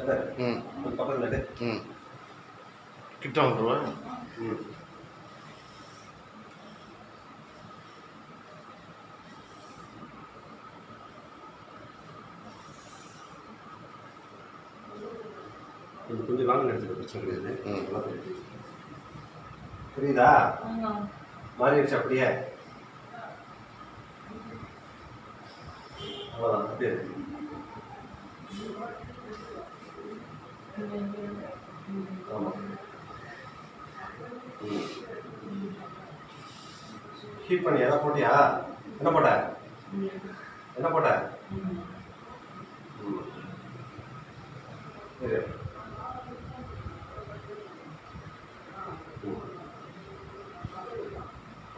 பக்கத்தில் கிட்ட வந்துடுவேன். கொஞ்சம் லாங் எடுத்துக்க பிரச்சனை கிடையாது. புரியுதா? மாறிடுச்சு அப்படியே. அவ்வளோதான் அப்படியே. ஆமாம். ஹீட் பண்ணி எதாவது போட்டியா? என்ன போட்ட? என்ன போட்ட? சரி.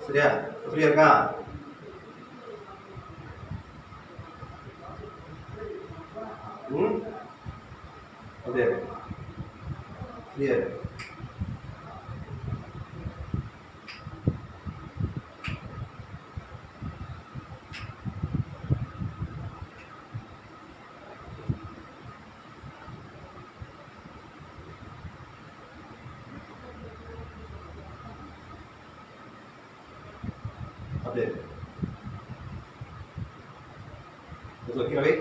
சரியா? ஃப்ரீயா இருக்கா? அப்படியே ஃப்ரீயா இருக்கு. அப்படியே கீழே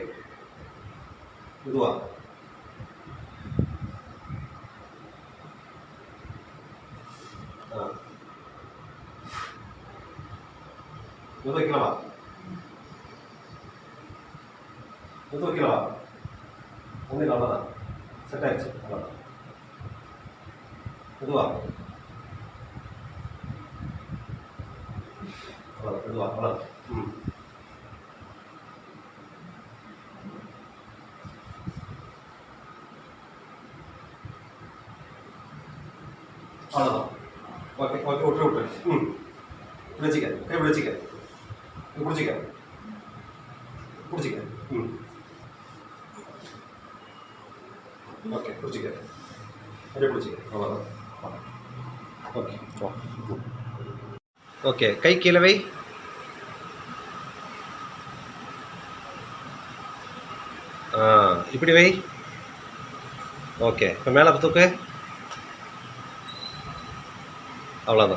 மெதுவா. மெதுவா கீழவா. மெதுவா கீழவா. ஒன்றும் அவ்வளோதான். செட் ஆயிடுச்சு. அவ்வளோதான். மெதுவா. அவ்வளோதான். மெதுவா. அவ்வளோதான். அவ்வளோதான். ஓகே ஓகே விட்டு விட்டு. பிடிச்சிக்க. கை பிடிச்சிக்க. பிடிச்சிக்க. பிடிச்சிக்க. ஓகே பிடிச்சிக்க. அப்படியே பிடிச்சிக்க. அவ்வளோதான். Okay okay. கை கீழே வை. இப்படி வை. ஓகே. இப்போ மேலே தூக்கு. அவ்வளோதான்.